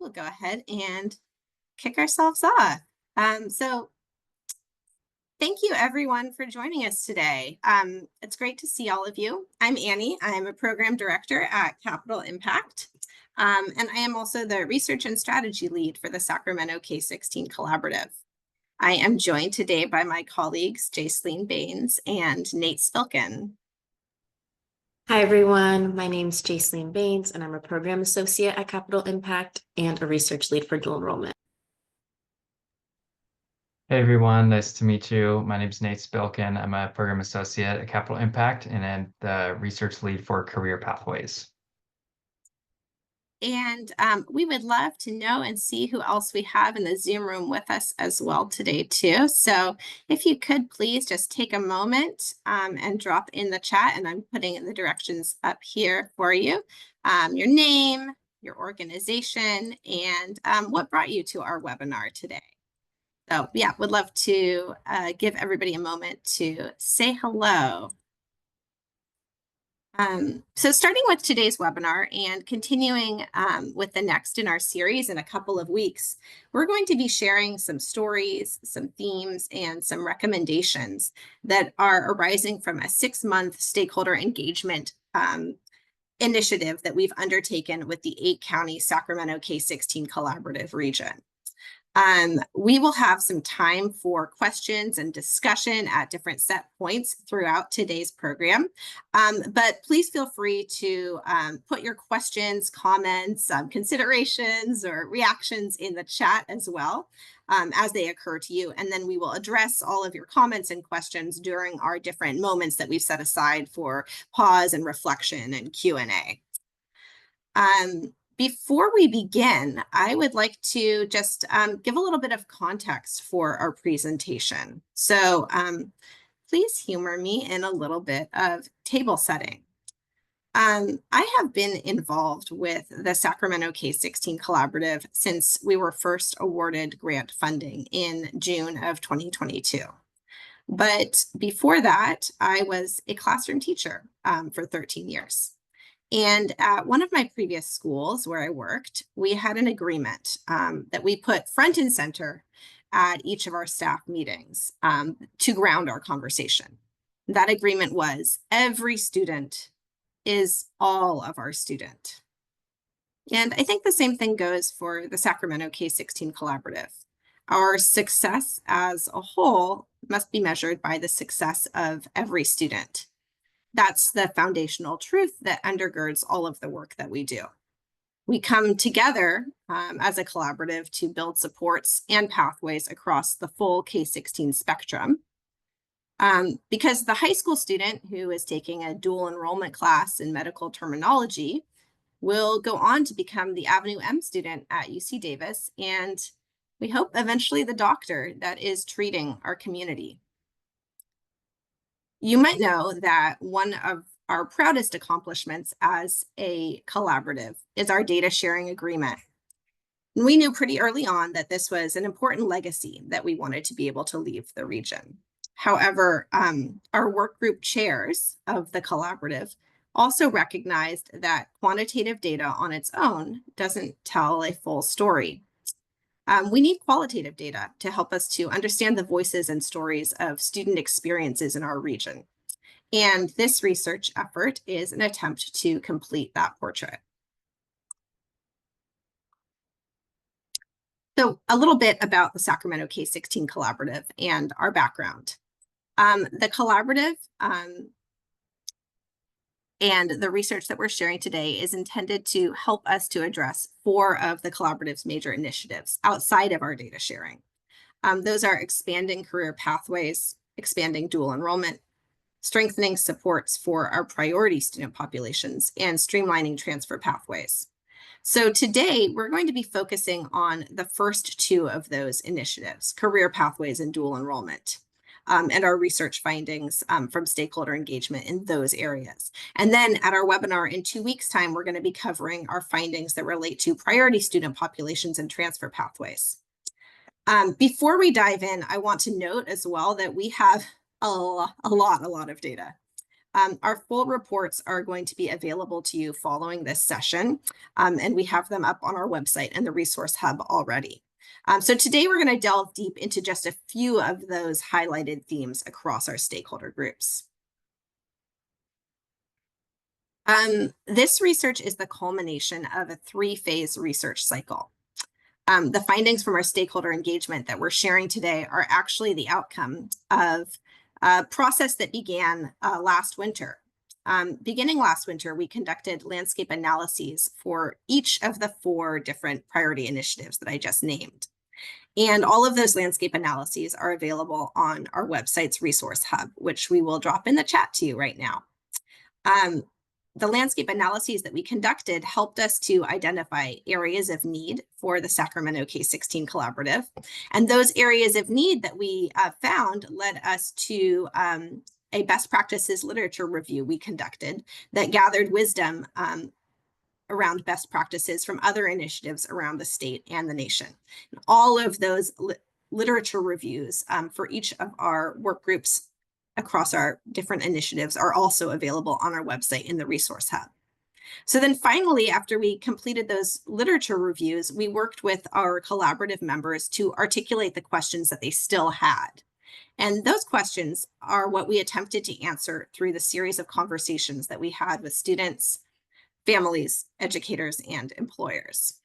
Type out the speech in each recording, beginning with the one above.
we'll go ahead and kick ourselves off. So thank you everyone for joining us today. It's great to see all of you. I'm Annie. I'm a program director at Capital Impact. And I am also the research and strategy lead for the Sacramento K-16 Collaborative. I am joined today by my colleagues, Jaceline Baines and Nate Spilkin. Hi, everyone. My name is Jaceline Baines, and I'm a program associate at Capital Impact and a research lead for dual enrollment. Hey, everyone. Nice to meet you. My name is Nate Spilkin. I'm a program associate at Capital Impact and then the research lead for career pathways. And we would love to know and see who else we have in the Zoom room with us as well today, too. So if you could please just take a moment and drop in the chat, and I'm putting the directions up here for you. Your name, your organization, and what brought you to our webinar today. So yeah, would love to give everybody a moment to say hello. So starting with today's webinar and continuing with the next in our series in a couple of weeks, we're going to be sharing some stories, some themes, and some recommendations that are arising from a 6-month stakeholder engagement initiative that we've undertaken with the 8-county Sacramento K-16 Collaborative region. We will have some time for questions and discussion at different set points throughout today's program. But please feel free to put your questions, comments, considerations, or reactions in the chat as well as they occur to you. And then we will address all of your comments and questions during our different moments that we've set aside for pause and reflection and Q&A. Before we begin, I would like to just give a little bit of context for our presentation. So please humor me in a little bit of table setting. I have been involved with the Sacramento K-16 Collaborative since we were first awarded grant funding in June of 2022. But before that, I was a classroom teacher for 13 years. And at one of my previous schools where I worked, we had an agreement that we put front and center at each of our staff meetings to ground our conversation. That agreement was every student is all of our student. And I think the same thing goes for the Sacramento K-16 Collaborative. Our success as a whole must be measured by the success of every student. That's the foundational truth that undergirds all of the work that we do. We come together as a collaborative to build supports and pathways across the full K-16 spectrum. Because the high school student who is taking a dual enrollment class in medical terminology will go on to become the Avenue M student at UC Davis, and we hope eventually the doctor that is treating our community. You might know that one of our proudest accomplishments as a collaborative is our data sharing agreement. And we knew pretty early on that this was an important legacy that we wanted to be able to leave the region. However, our work group chairs of the collaborative also recognized that quantitative data on its own doesn't tell a full story. We need qualitative data to help us to understand the voices and stories of student experiences in our region. And this research effort is an attempt to complete that portrait. So a little bit about the Sacramento K-16 Collaborative and our background. The collaborative and the research that we're sharing today is intended to help us to address 4 of the collaborative's major initiatives outside of our data sharing. Those are expanding career pathways, expanding dual enrollment, strengthening supports for our priority student populations, and streamlining transfer pathways. So today, we're going to be focusing on the first 2 of those initiatives, career pathways and dual enrollment. And our research findings from stakeholder engagement in those areas. And then at our webinar in 2 weeks' time, we're going to be covering our findings that relate to priority student populations and transfer pathways. Before we dive in, I want to note as well that we have a lot of data. Our full reports are going to be available to you following this session, and we have them up on our website and the resource hub already. So today we're going to delve deep into just a few of those highlighted themes across our stakeholder groups. This research is the culmination of a 3-phase research cycle. The findings from our stakeholder engagement that we're sharing today are actually the outcome of a process that began last winter. Beginning last winter, we conducted landscape analyses for each of the 4 different priority initiatives that I just named. And all of those landscape analyses are available on our website's resource hub, which we will drop in the chat to you right now. The landscape analyses that we conducted helped us to identify areas of need for the Sacramento K-16 Collaborative. And those areas of need that we found led us to a best practices literature review we conducted that gathered wisdom around best practices from other initiatives around the state and the nation. And all of those literature reviews for each of our work groups across our different initiatives are also available on our website in the resource hub. So then finally, after we completed those literature reviews, we worked with our collaborative members to articulate the questions that they still had. And those questions are what we attempted to answer through the series of conversations that we had with students, families, educators, and employers.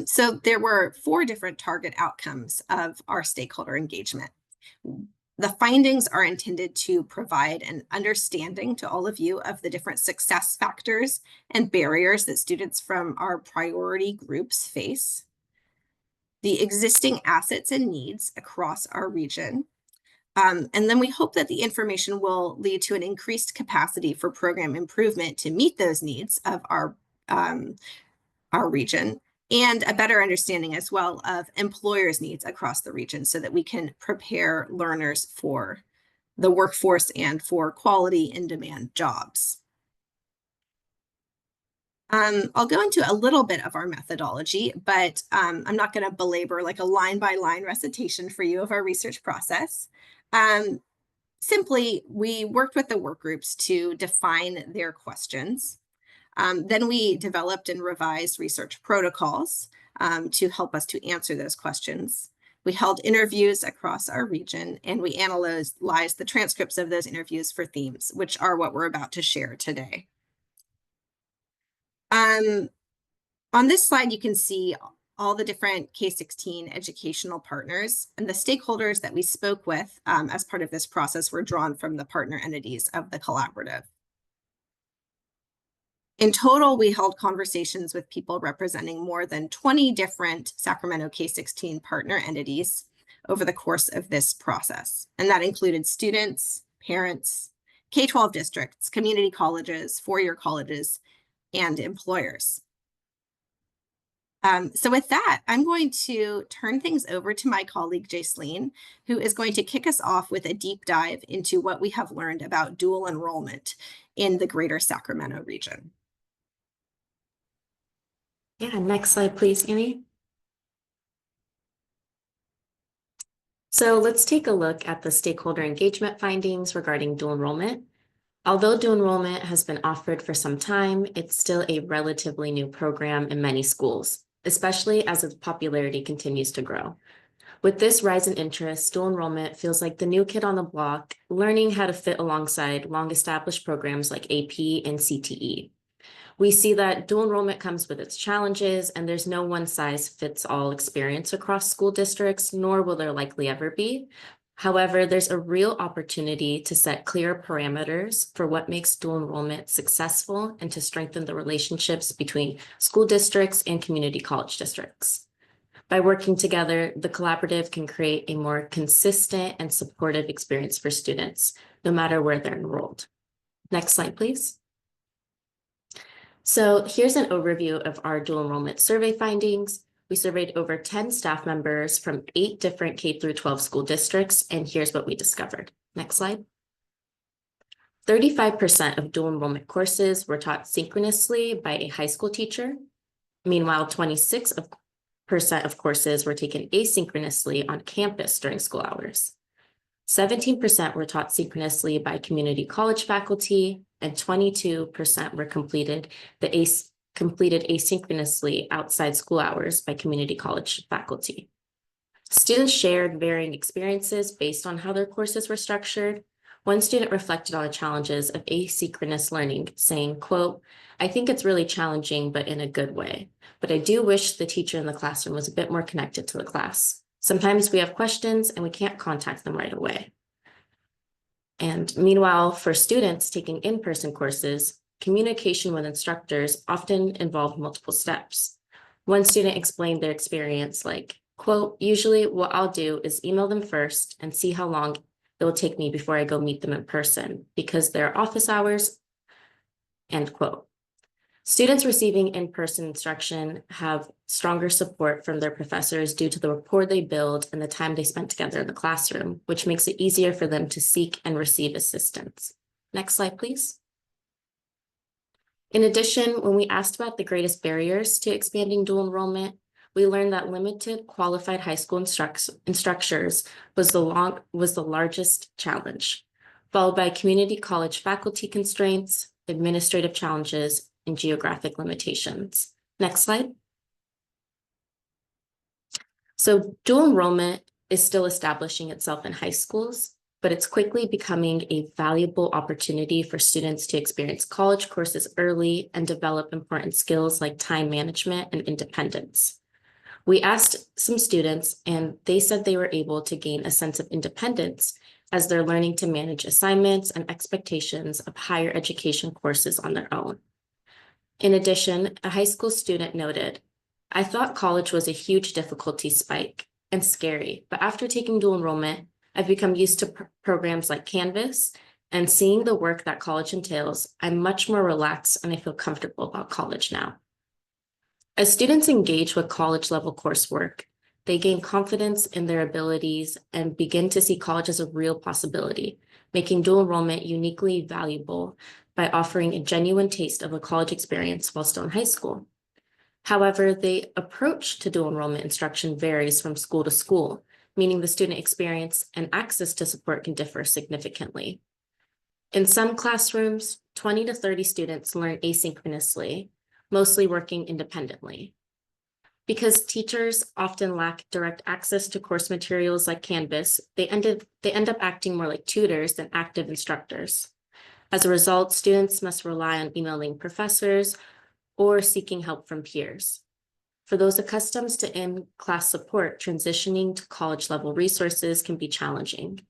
So there were 4 different target outcomes of our stakeholder engagement. The findings are intended to provide an understanding to all of you of the different success factors and barriers that students from our priority groups face, the existing assets and needs across our region, and then we hope that the information will lead to an increased capacity for program improvement to meet those needs of our region, and a better understanding as well of employers' needs across the region so that we can prepare learners for the workforce and for quality in-demand jobs. I'll go into a little bit of our methodology, but I'm not going to belabor like a line-by-line recitation for you of our research process. Simply, we worked with the work groups to define their questions. Then we developed and revised research protocols to help us to answer those questions. We held interviews across our region, and we analyzed the transcripts of those interviews for themes, which are what we're about to share today. On this slide, you can see all the different K-16 educational partners, and the stakeholders that we spoke with as part of this process were drawn from the partner entities of the collaborative. In total, we held conversations with people representing more than 20 different Sacramento K-16 partner entities over the course of this process. And that included students, parents, K-12 districts, community colleges, four-year colleges, and employers. So with that, I'm going to turn things over to my colleague, Jaceline, who is going to kick us off with a deep dive into what we have learned about dual enrollment in the greater Sacramento region. Yeah, next slide, please, Annie. So let's take a look at the stakeholder engagement findings regarding dual enrollment. Although dual enrollment has been offered for some time, it's still a relatively new program in many schools, especially as its popularity continues to grow. With this rise in interest, dual enrollment feels like the new kid on the block, learning how to fit alongside long-established programs like AP and CTE. We see that dual enrollment comes with its challenges, and there's no one-size-fits-all experience across school districts, nor will there likely ever be. However, there's a real opportunity to set clear parameters for what makes dual enrollment successful and to strengthen the relationships between school districts and community college districts. By working together, the collaborative can create a more consistent and supportive experience for students, no matter where they're enrolled. Next slide, please. So here's an overview of our dual enrollment survey findings. We surveyed over 10 staff members from 8 different K-12 school districts, and here's what we discovered. Next slide. 35% of dual enrollment courses were taught synchronously by a high school teacher. Meanwhile, 26% of courses were taken asynchronously on campus during school hours. 17% were taught synchronously by community college faculty, and 22% were completed asynchronously outside school hours by community college faculty. Students shared varying experiences based on how their courses were structured. One student reflected on the challenges of asynchronous learning, saying, quote, "I think it's really challenging, but in a good way. But I do wish the teacher in the classroom was a bit more connected to the class. Sometimes we have questions and we can't contact them right away." And meanwhile, for students taking in-person courses, communication with instructors often involved multiple steps. One student explained their experience like, quote, "Usually what I'll do is email them first and see how long it will take me before I go meet them in person because they're office hours," end quote. Students receiving in-person instruction have stronger support from their professors due to the rapport they build and the time they spent together in the classroom, which makes it easier for them to seek and receive assistance. Next slide, please. In addition, when we asked about the greatest barriers to expanding dual enrollment, we learned that limited qualified high school instructors was the largest challenge, followed by community college faculty constraints, administrative challenges, and geographic limitations. Next slide. So dual enrollment is still establishing itself in high schools, but it's quickly becoming a valuable opportunity for students to experience college courses early and develop important skills like time management and independence. We asked some students, and they said they were able to gain a sense of independence as they're learning to manage assignments and expectations of higher education courses on their own. In addition, a high school student noted, "I thought college was a huge difficulty spike and scary, but after taking dual enrollment, I've become used to programs like Canvas, and seeing the work that college entails, I'm much more relaxed and I feel comfortable about college now." As students engage with college-level coursework, they gain confidence in their abilities and begin to see college as a real possibility, making dual enrollment uniquely valuable by offering a genuine taste of a college experience while still in high school. However, the approach to dual enrollment instruction varies from school to school, meaning the student experience and access to support can differ significantly. In some classrooms, 20 to 30 students learn asynchronously, mostly working independently. Because teachers often lack direct access to course materials like Canvas, they end up acting more like tutors than active instructors. As a result, students must rely on emailing professors or seeking help from peers. For those accustomed to in-class support, transitioning to college-level resources can be challenging,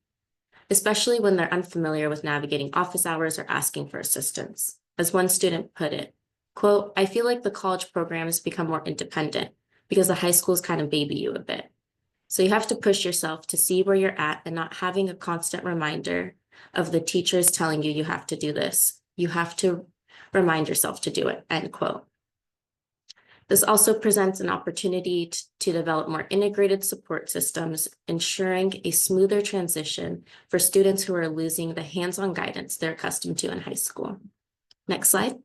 especially when they're unfamiliar with navigating office hours or asking for assistance. As one student put it, quote, "I feel like the college programs become more independent because the high schools kind of baby you a bit. So you have to push yourself to see where you're at and not having a constant reminder of the teachers telling you have to do this. You have to remind yourself to do it," end quote. This also presents an opportunity to develop more integrated support systems, ensuring a smoother transition for students who are losing the hands-on guidance they're accustomed to in high school. Next slide.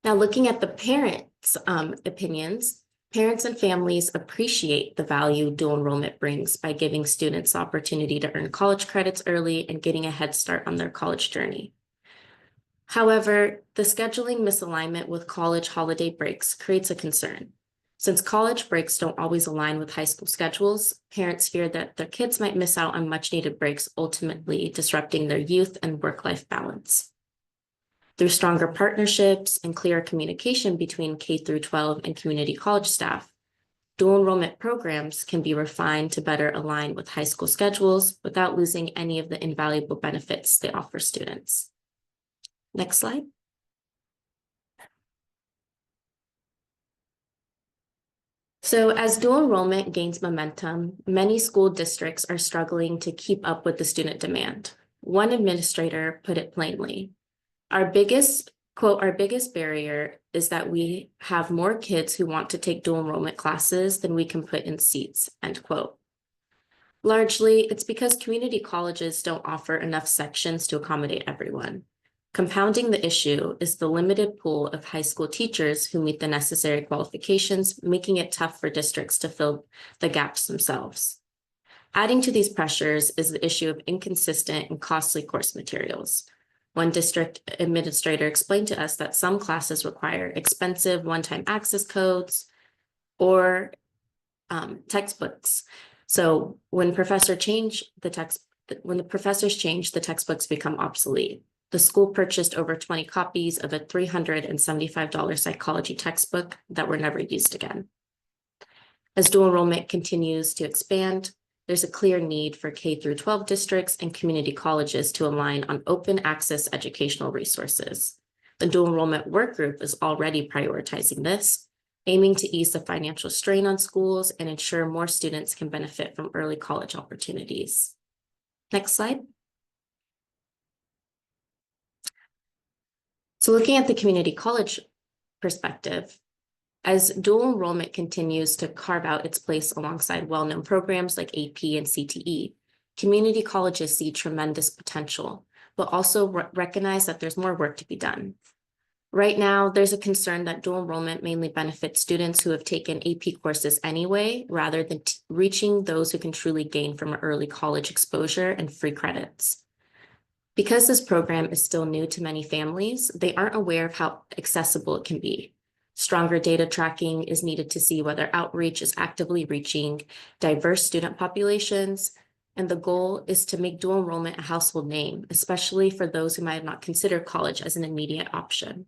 Now, looking at the parents' opinions, parents and families appreciate the value dual enrollment brings by giving students the opportunity to earn college credits early and getting a head start on their college journey. However, the scheduling misalignment with college holiday breaks creates a concern. Since college breaks don't always align with high school schedules, parents fear that their kids might miss out on much-needed breaks, ultimately disrupting their youth and work-life balance. Through stronger partnerships and clearer communication between K-12 and community college staff, dual enrollment programs can be refined to better align with high school schedules without losing any of the invaluable benefits they offer students. Next slide. So as dual enrollment gains momentum, many school districts are struggling to keep up with the student demand. One administrator put it plainly, our biggest barrier is that we have more kids who want to take dual enrollment classes than we can put in seats, end quote. Largely, it's because community colleges don't offer enough sections to accommodate everyone. Compounding the issue is the limited pool of high school teachers who meet the necessary qualifications, making it tough for districts to fill the gaps themselves. Adding to these pressures is the issue of inconsistent and costly course materials. One district administrator explained to us that some classes require expensive one-time access codes or textbooks. So when the professors change, the textbooks become obsolete. The school purchased over 20 copies of a $375 psychology textbook that were never used again. As dual enrollment continues to expand, there's a clear need for K-12 districts and community colleges to align on open access educational resources. The dual enrollment work group is already prioritizing this, aiming to ease the financial strain on schools and ensure more students can benefit from early college opportunities. Next slide. So looking at the community college perspective, as dual enrollment continues to carve out its place alongside well-known programs like AP and CTE, community colleges see tremendous potential, but also recognize that there's more work to be done. Right now, there's a concern that dual enrollment mainly benefits students who have taken AP courses anyway, rather than reaching those who can truly gain from early college exposure and free credits. Because this program is still new to many families, they aren't aware of how accessible it can be. Stronger data tracking is needed to see whether outreach is actively reaching diverse student populations, and the goal is to make dual enrollment a household name, especially for those who might have not considered college as an immediate option.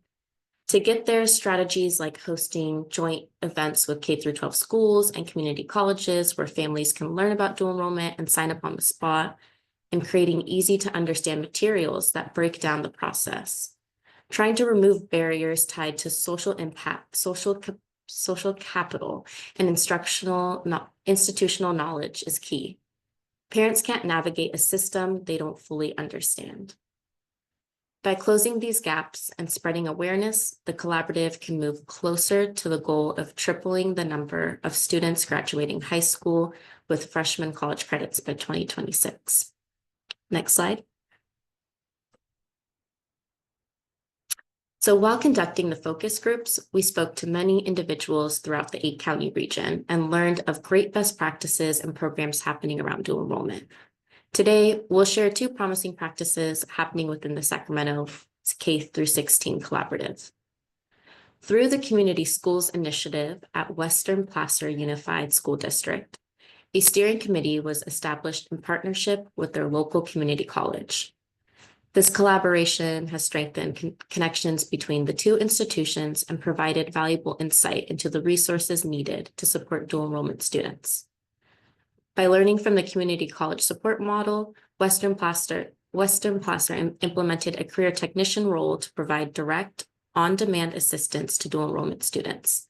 To get there, strategies like hosting joint events with K-12 schools and community colleges where families can learn about dual enrollment and sign up on the spot, and creating easy to understand materials that break down the process. Trying to remove barriers tied to social impact, social capital, and institutional knowledge is key. Parents can't navigate a system they don't fully understand. By closing these gaps and spreading awareness, the collaborative can move closer to the goal of tripling the number of students graduating high school with freshman college credits by 2026. Next slide. So while conducting the focus groups, we spoke to many individuals throughout the 8-county region and learned of great best practices and programs happening around dual enrollment. Today, we'll share 2 promising practices happening within the Sacramento K-16 Collaborative. Through the Community Schools Initiative at Western Placer Unified School District, a steering committee was established in partnership with their local community college. This collaboration has strengthened connections between the 2 institutions and provided valuable insight into the resources needed to support dual enrollment students. By learning from the community college support model, Western Placer implemented a career technician role to provide direct, on-demand assistance to dual enrollment students.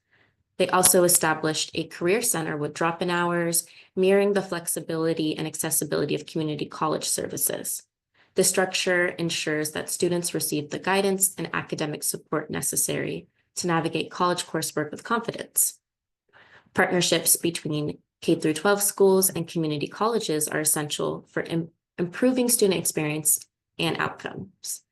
They also established a career center with drop-in hours, mirroring the flexibility and accessibility of community college services. The structure ensures that students receive the guidance and academic support necessary to navigate college coursework with confidence. Partnerships between K-12 schools and community colleges are essential for improving student experience and outcomes.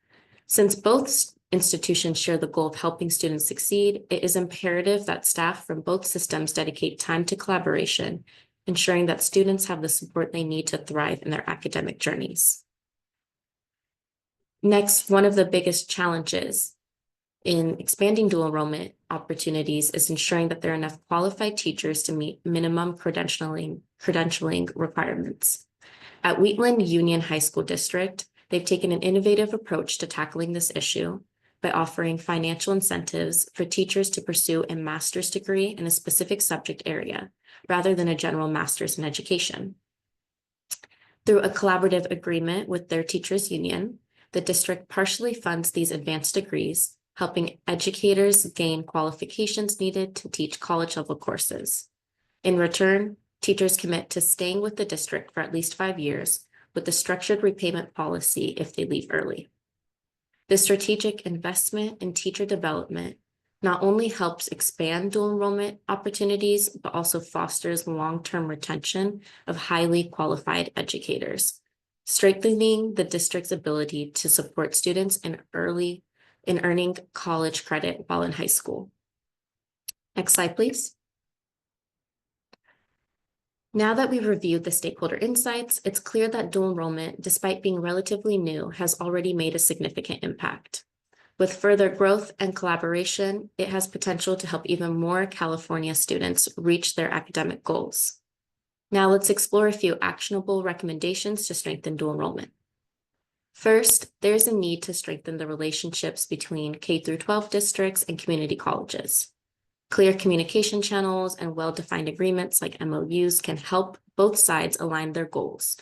Since both institutions share the goal of helping students succeed, it is imperative that staff from both systems dedicate time to collaboration, ensuring that students have the support they need to thrive in their academic journeys. Next, one of the biggest challenges in expanding dual enrollment opportunities is ensuring that there are enough qualified teachers to meet minimum credentialing requirements. At Wheatland Union High School District, they've taken an innovative approach to tackling this issue by offering financial incentives for teachers to pursue a master's degree in a specific subject area, rather than a general master's in education. Through a collaborative agreement with their teachers' union, the district partially funds these advanced degrees, helping educators gain qualifications needed to teach college-level courses. In return, teachers commit to staying with the district for at least 5 years, with a structured repayment policy if they leave early. This strategic investment in teacher development not only helps expand dual enrollment opportunities, but also fosters long-term retention of highly qualified educators, strengthening the district's ability to support students in earning college credit while in high school. Next slide, please. Now that we've reviewed the stakeholder insights, it's clear that dual enrollment, despite being relatively new, has already made a significant impact. With further growth and collaboration, it has potential to help even more California students reach their academic goals. Now let's explore a few actionable recommendations to strengthen dual enrollment. First, there's a need to strengthen the relationships between K-12 districts and community colleges. Clear communication channels and well-defined agreements like MOUs can help both sides align their goals,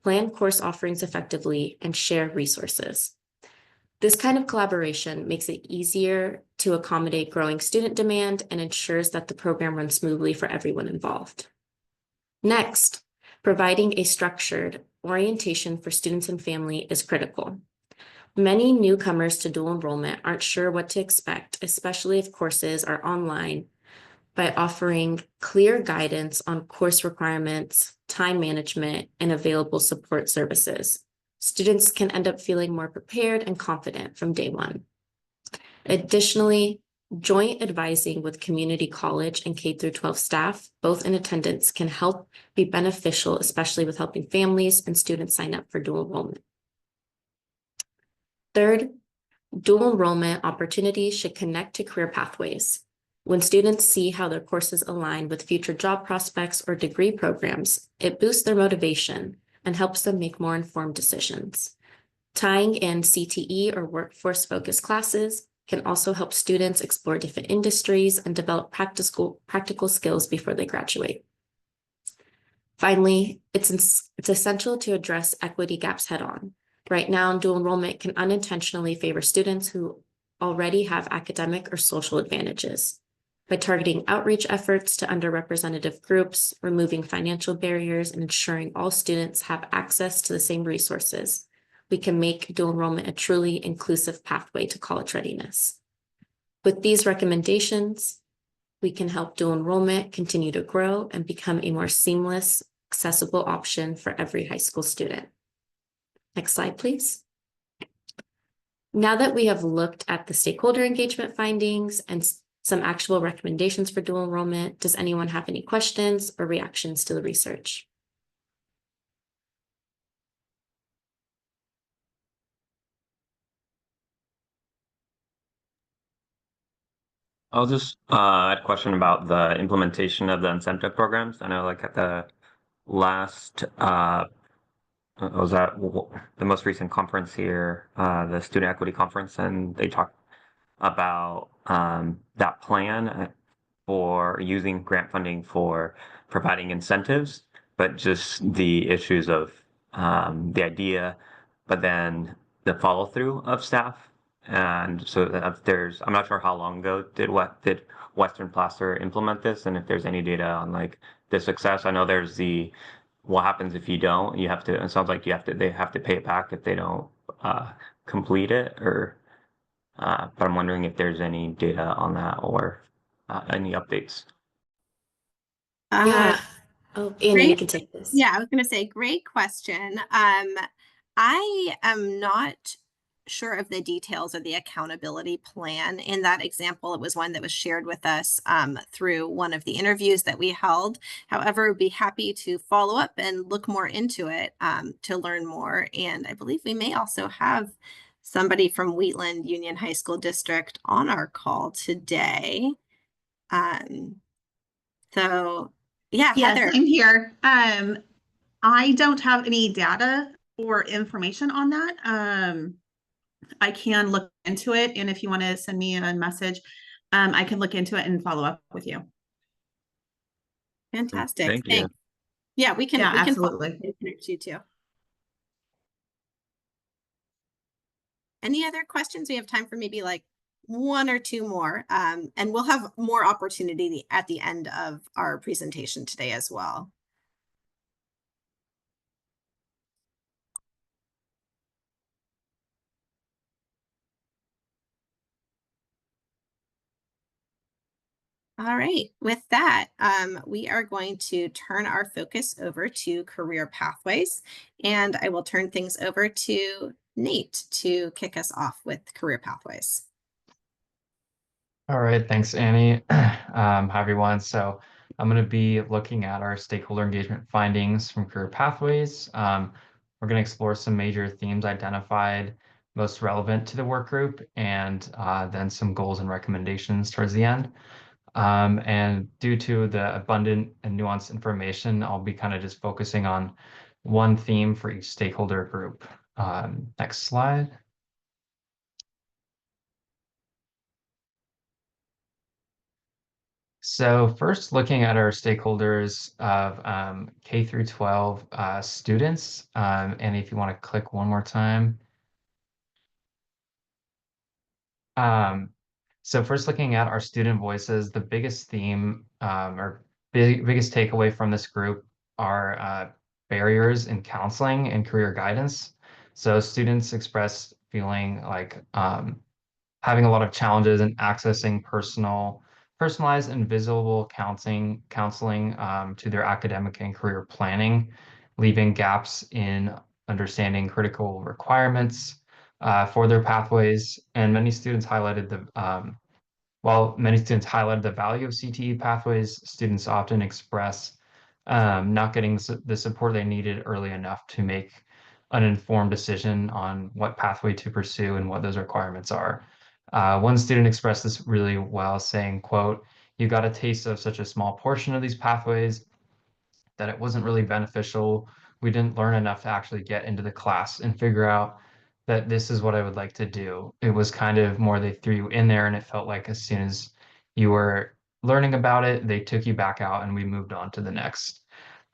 plan course offerings effectively, and share resources. This kind of collaboration makes it easier to accommodate growing student demand and ensures that the program runs smoothly for everyone involved. Next, providing a structured orientation for students and family is critical. Many newcomers to dual enrollment aren't sure what to expect, especially if courses are online. By offering clear guidance on course requirements, time management, and available support services, students can end up feeling more prepared and confident from day one. Additionally, joint advising with community college and K-12 staff, both in attendance, can help be beneficial, especially with helping families and students sign up for dual enrollment. Third, dual enrollment opportunities should connect to career pathways. When students see how their courses align with future job prospects or degree programs, it boosts their motivation and helps them make more informed decisions. Tying in CTE or workforce-focused classes can also help students explore different industries and develop practical skills before they graduate. Finally, it's essential to address equity gaps head-on. Right now, dual enrollment can unintentionally favor students who already have academic or social advantages. By targeting outreach efforts to underrepresented groups, removing financial barriers, and ensuring all students have access to the same resources, we can make dual enrollment a truly inclusive pathway to college readiness. With these recommendations, we can help dual enrollment continue to grow and become a more seamless, accessible option for every high school student. Next slide, please. Now that we have looked at the stakeholder engagement findings and some actual recommendations for dual enrollment, does anyone have any questions or reactions to the research? I'll just add a question about the implementation of the incentive programs. I know like at the last I was at the most recent conference here, the Student Equity Conference, and they talked about that plan for using grant funding for providing incentives, but just the issues of the idea, but then the follow through of staff. And so I'm not sure how long ago did Western Placer implement this, and if there's any data on like the success. I know there's what happens if you don't. You have to. It sounds like they have to pay it back if they don't complete it, or. But I'm wondering if there's any data on that or any updates. Yeah. Oh, Annie, you can take this. Yeah, I was going to say, great question. I am not sure of the details of the accountability plan. In that example, it was one that was shared with us through one of the interviews that we held. However, I'd be happy to follow up and look more into it to learn more. And I believe we may also have somebody from Wheatland Union High School District on our call today. So yeah, Yes, Heather. I'm here. I don't have any data or information on that. I can look into it, and if you want to send me a message, I can look into it and follow up with you. Fantastic. Thank you. Thanks. Yeah, we can absolutely. connect you too. Any other questions? We have time for maybe like one or two more, and we'll have more opportunity at the end of our presentation today as well. All right, with that, we are going to turn our focus over to career pathways, and I will turn things over to Nate to kick us off with career pathways. All right, thanks, Annie. Hi, everyone. So I'm going to be looking at our stakeholder engagement findings from career pathways. We're going to explore some major themes identified most relevant to the work group, and then some goals and recommendations towards the end. And due to the abundant and nuanced information, I'll be kind of just focusing on one theme for each stakeholder group. Next slide. So first, looking at our stakeholders of K through 12 students, and if you want to click one more time. So first, looking at our student voices, the biggest theme or biggest takeaway from this group are barriers in counseling and career guidance. So students express feeling like having a lot of challenges in accessing personalized and visible counseling to their academic and career planning, leaving gaps in understanding critical requirements for their pathways. And many students highlighted while many students highlighted the value of CTE pathways, students often express not getting the support they needed early enough to make an informed decision on what pathway to pursue and what those requirements are. One student expressed this really well, saying, quote, "You got a taste of such a small portion of these pathways that it wasn't really beneficial. We didn't learn enough to actually get into the class and figure out that this is what I would like to do." It was kind of more they threw you in there, and it felt like as soon as you were learning about it, they took you back out and we moved on to the next.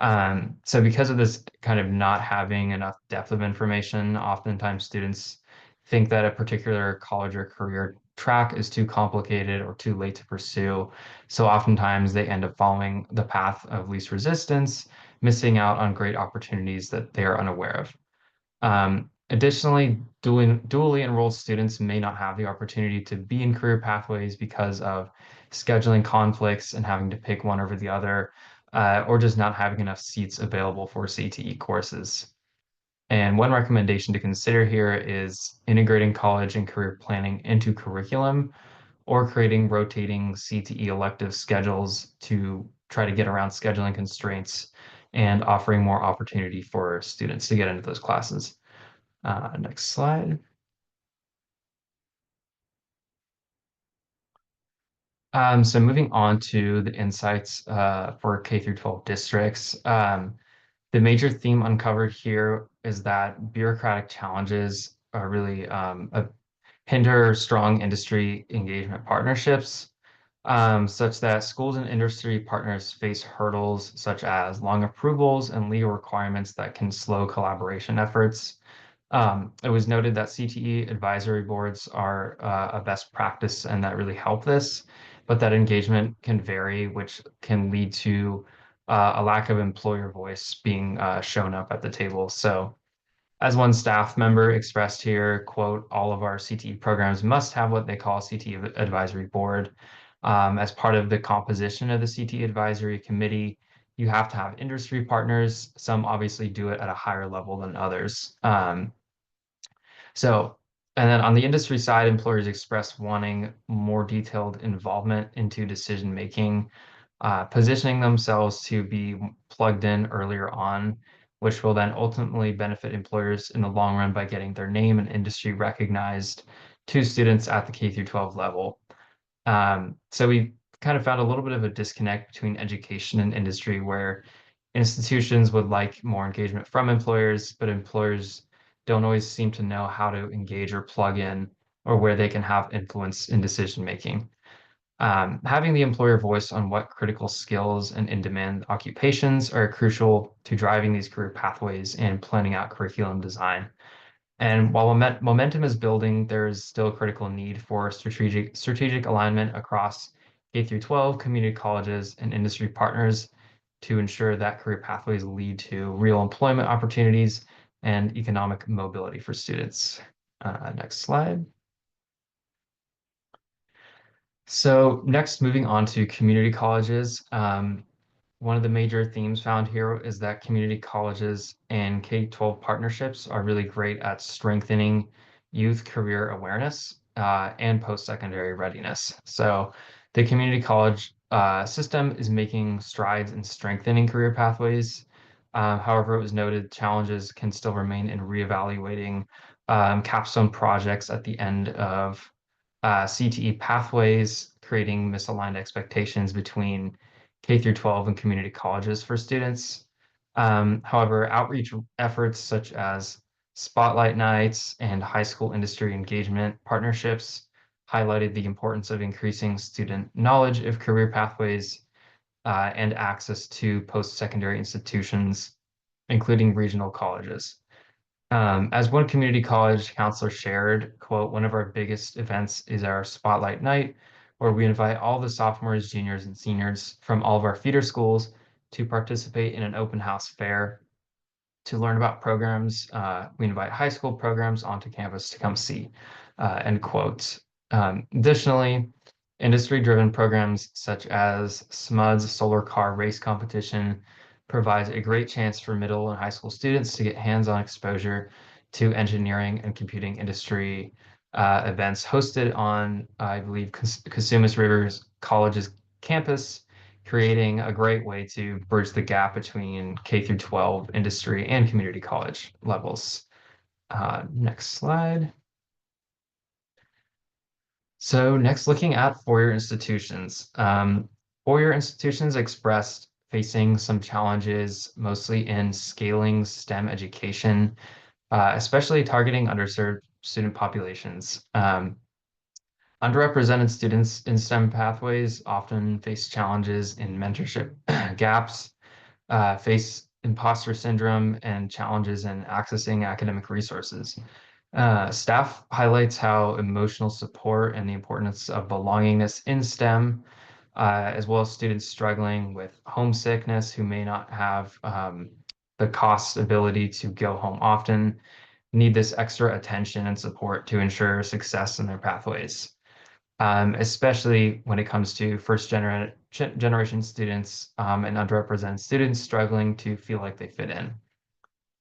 So because of this kind of not having enough depth of information, oftentimes students think that a particular college or career track is too complicated or too late to pursue. So oftentimes they end up following the path of least resistance, missing out on great opportunities that they are unaware of. Additionally, dually enrolled students may not have the opportunity to be in career pathways because of scheduling conflicts and having to pick one over the other, or just not having enough seats available for CTE courses. And one recommendation to consider here is integrating college and career planning into curriculum, or creating rotating CTE elective schedules to try to get around scheduling constraints and offering more opportunity for students to get into those classes. Next slide. So moving on to the insights for K through 12 districts. The major theme uncovered here is that bureaucratic challenges are really hinder strong industry engagement partnerships, such that schools and industry partners face hurdles such as long approvals and legal requirements that can slow collaboration efforts. It was noted that CTE advisory boards are a best practice and that really help this, but that engagement can vary, which can lead to a lack of employer voice being shown up at the table. So as one staff member expressed here, quote, "All of our CTE programs must have what they call CTE advisory board. As part of the composition of the CTE advisory committee, you have to have industry partners. Some obviously do it at a higher level than others." And then on the industry side, employers express wanting more detailed involvement into decision making, positioning themselves to be plugged in earlier on, which will then ultimately benefit employers in the long run by getting their name and industry recognized to students at the K through 12 level. So we kind of found a little bit of a disconnect between education and industry, where institutions would like more engagement from employers, but employers don't always seem to know how to engage or plug in, or where they can have influence in decision making. Having the employer voice on what critical skills and in-demand occupations are crucial to driving these career pathways and planning out curriculum design. And while momentum is building, there is still a critical need for strategic alignment across K through 12 community colleges and industry partners to ensure that career pathways lead to real employment opportunities and economic mobility for students. Next slide. So next, moving on to community colleges. One of the major themes found here is that community colleges and K-12 partnerships are really great at strengthening youth career awareness and post-secondary readiness. So the community college system is making strides in strengthening career pathways. However, it was noted challenges can still remain in reevaluating capstone projects at the end of CTE pathways, creating misaligned expectations between K through 12 and community colleges for students. However, outreach efforts such as spotlight nights and high school industry engagement partnerships highlighted the importance of increasing student knowledge of career pathways and access to post-secondary institutions, including regional colleges. As one community college counselor shared, quote, one of our biggest events is our spotlight night, where we invite all the sophomores, juniors, and seniors from all of our feeder schools to participate in an open house fair to learn about programs. We invite high school programs onto campus to come see, end quote. Additionally, industry-driven programs such as SMUD's Solar Car Race Competition provides a great chance for middle and high school students to get hands-on exposure to engineering and computing industry events hosted on, I believe, Casumas Rivers College's campus, creating a great way to bridge the gap between K through 12 industry and community college levels. Next slide. So next, looking at four-year institutions. Four-year institutions expressed facing some challenges, mostly in scaling STEM education, especially targeting underserved student populations. Underrepresented students in STEM pathways often face challenges in mentorship gaps, face imposter syndrome, and challenges in accessing academic resources. Staff highlights how emotional support and the importance of belongingness in STEM, as well as students struggling with homesickness who may not have the cost ability to go home often, need this extra attention and support to ensure success in their pathways. Especially when it comes to generation students and underrepresented students struggling to feel like they fit in.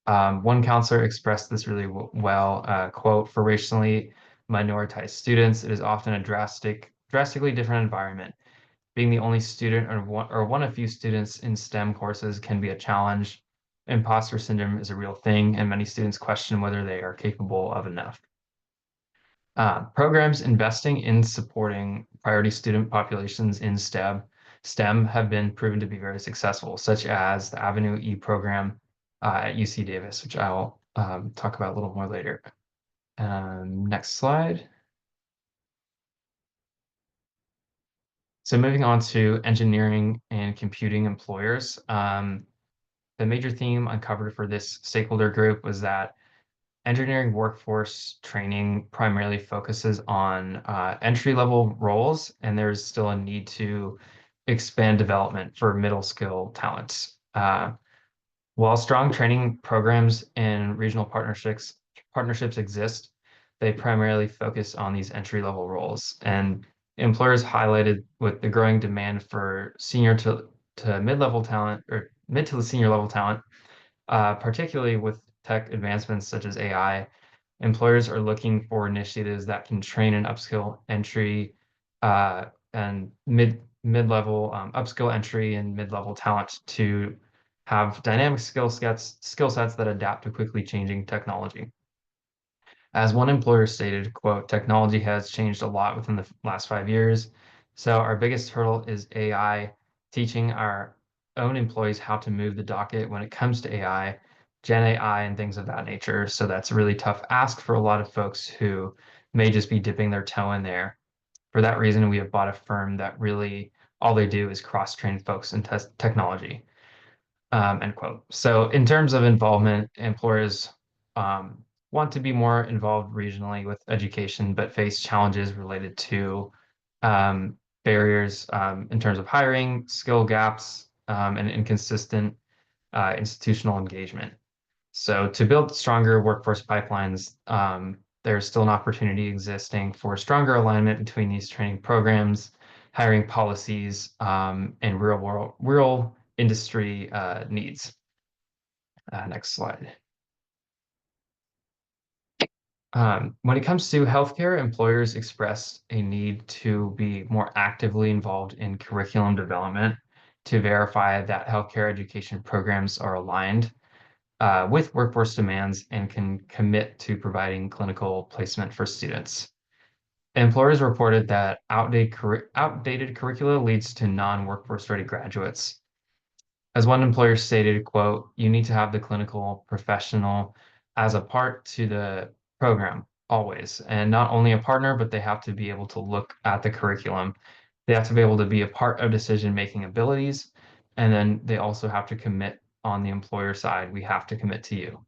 One counselor expressed this really well, quote, for racially minoritized students, it is often a drastically different environment. Being the only student or one of few students in STEM courses can be a challenge. Imposter syndrome is a real thing, and many students question whether they are capable of enough. Programs investing in supporting priority student populations in STEM have been proven to be very successful, such as the Avenue E program at UC Davis, which I'll talk about a little more later. Next slide. So moving on to engineering and computing employers. The major theme uncovered for this stakeholder group was that engineering workforce training primarily focuses on entry-level roles, and there's still a need to expand development for middle skill talents. While strong training programs and regional partnerships exist, they primarily focus on these entry-level roles. And employers highlighted with the growing demand for senior to mid-level talent or mid to senior level talent, particularly with tech advancements such as AI, employers are looking for initiatives that can train and upskill entry and mid-level upskill entry and mid-level talent to have dynamic skill sets that adapt to quickly changing technology. As one employer stated, quote, technology has changed a lot within the last 5 years. So our biggest hurdle is AI, teaching our own employees how to move the docket when it comes to AI, Gen AI, and things of that nature. So that's a really tough ask for a lot of folks who may just be dipping their toe in there. For that reason, we have bought a firm that really all they do is cross-train folks in technology. End quote. So in terms of involvement, employers want to be more involved regionally with education, but face challenges related to barriers in terms of hiring, skill gaps, and inconsistent institutional engagement. So to build stronger workforce pipelines, there's still an opportunity existing for stronger alignment between these training programs hiring policies, and real industry needs. Next slide. When it comes to healthcare, employers express a need to be more actively involved in curriculum development to verify that healthcare education programs are aligned with workforce demands and can commit to providing clinical placement for students. Employers reported that outdated curricula leads to non-workforce ready graduates. As one employer stated, quote, "You need to have the clinical professional as a part to the program always, and not only a partner, but they have to be able to look at the curriculum. They have to be able to be a part of decision-making abilities, and then they also have to commit on the employer side. We have to commit to you."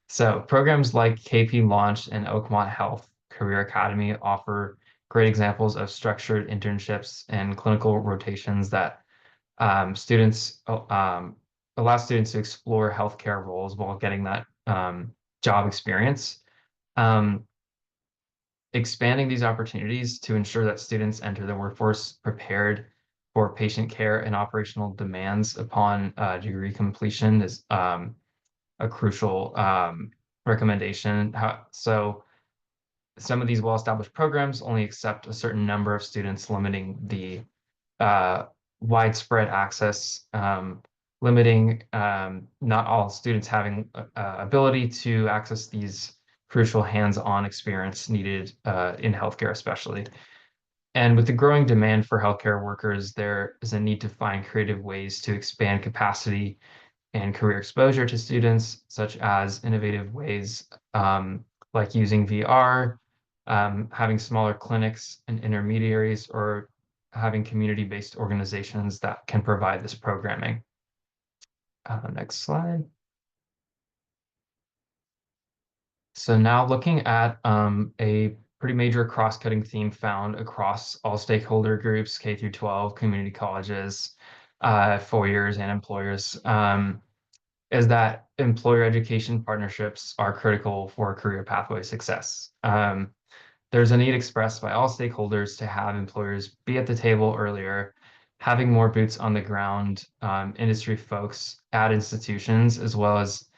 So programs like KP Launch and Oakmont Health Career Academy offer great examples of structured internships and clinical rotations that students allow students to explore healthcare roles while getting that job experience. Expanding these opportunities to ensure that students enter the workforce prepared for patient care and operational demands upon degree completion is a crucial recommendation. So some of these well-established programs only accept a certain number of students, limiting the widespread access, limiting not all students having ability to access these crucial hands-on experience needed in healthcare especially. And with the growing demand for healthcare workers, there is a need to find creative ways to expand capacity and career exposure to students, such as innovative ways like using VR, having smaller clinics and intermediaries, or having community-based organizations that can provide this programming. Next slide. So now looking at a pretty major cross-cutting theme found across all stakeholder groups, K through 12, community colleges, foyers, and employers, is that employer education partnerships are critical for career pathway success. There's a need expressed by all stakeholders to have employers be at the table earlier, having more boots on the ground, industry folks at institutions, as well as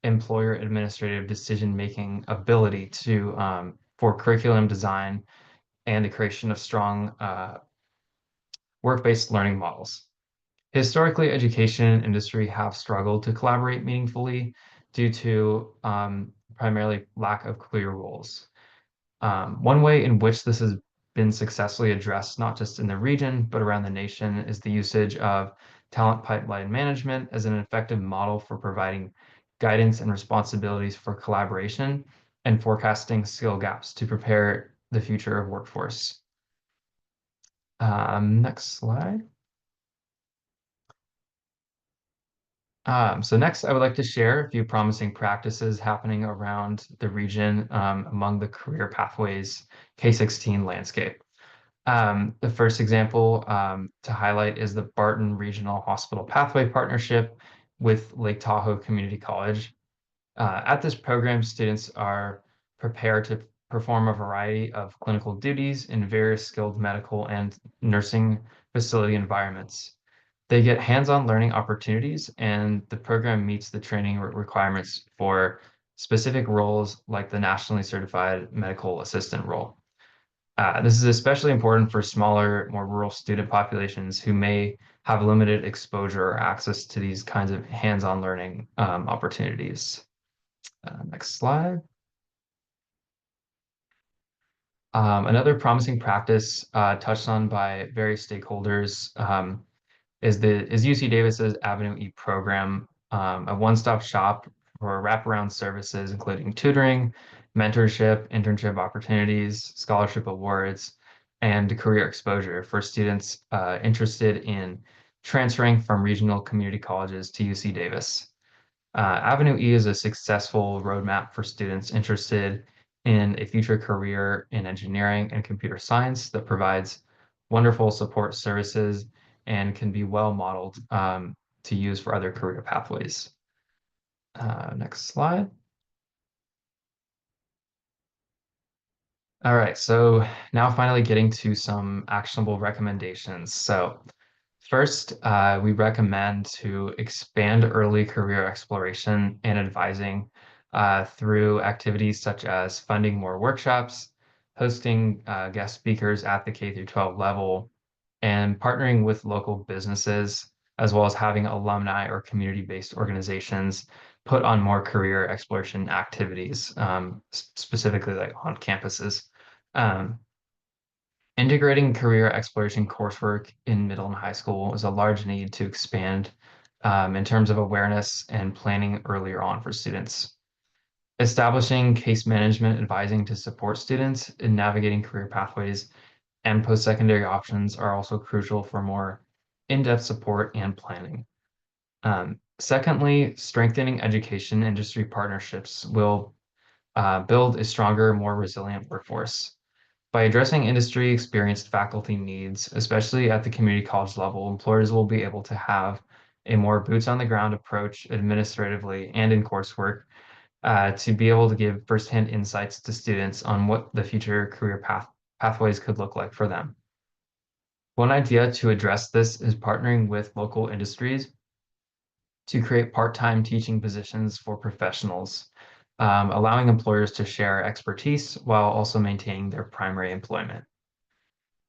employer administrative decision-making ability to for curriculum design and the creation of strong work-based learning models. Historically, education and industry have struggled to collaborate meaningfully due to primarily lack of clear roles. One way in which this has been successfully addressed, not just in the region, but around the nation, is the usage of talent pipeline management as an effective model for providing guidance and responsibilities for collaboration and forecasting skill gaps to prepare the future of workforce. Next slide. So next, I would like to share a few promising practices happening around the region among the career pathways K-16 landscape. The first example to highlight is the Barton Regional Hospital Pathway Partnership with Lake Tahoe Community College. At this program, students are prepared to perform a variety of clinical duties in various skilled medical and nursing facility environments. They get hands-on learning opportunities, and the program meets the training requirements for specific roles like the nationally certified medical assistant role. This is especially important for smaller, more rural student populations who may have limited exposure or access to these kinds of hands-on learning opportunities. Next slide. Another promising practice touched on by various stakeholders is UC Davis's Avenue E program, a one-stop shop for wraparound services, including tutoring, mentorship, internship opportunities, scholarship awards, and career exposure for students interested in transferring from regional community colleges to UC Davis. Avenue E is a successful roadmap for students interested in a future career in engineering and computer science that provides wonderful support services and can be well modeled to use for other career pathways. Next slide. All right, so now finally getting to some actionable recommendations. So first, we recommend to expand early career exploration and advising through activities such as funding more workshops, hosting guest speakers at the K through 12 level, and partnering with local businesses, as well as having alumni or community-based organizations put on more career exploration activities, specifically like on campuses. Um, Integrating career exploration coursework in middle and high school is a large need to expand in terms of awareness and planning earlier on for students. Establishing case management advising to support students in navigating career pathways and post-secondary options are also crucial for more in-depth support and planning. Secondly, strengthening education industry partnerships will build a stronger, more resilient workforce. By addressing industry experienced faculty needs, especially at the community college level, employers will be able to have a more boots on the ground approach administratively and in coursework to be able to give firsthand insights to students on what the future career pathways could look like for them. One idea to address this is partnering with local industries to create part-time teaching positions for professionals, allowing employers to share expertise while also maintaining their primary employment.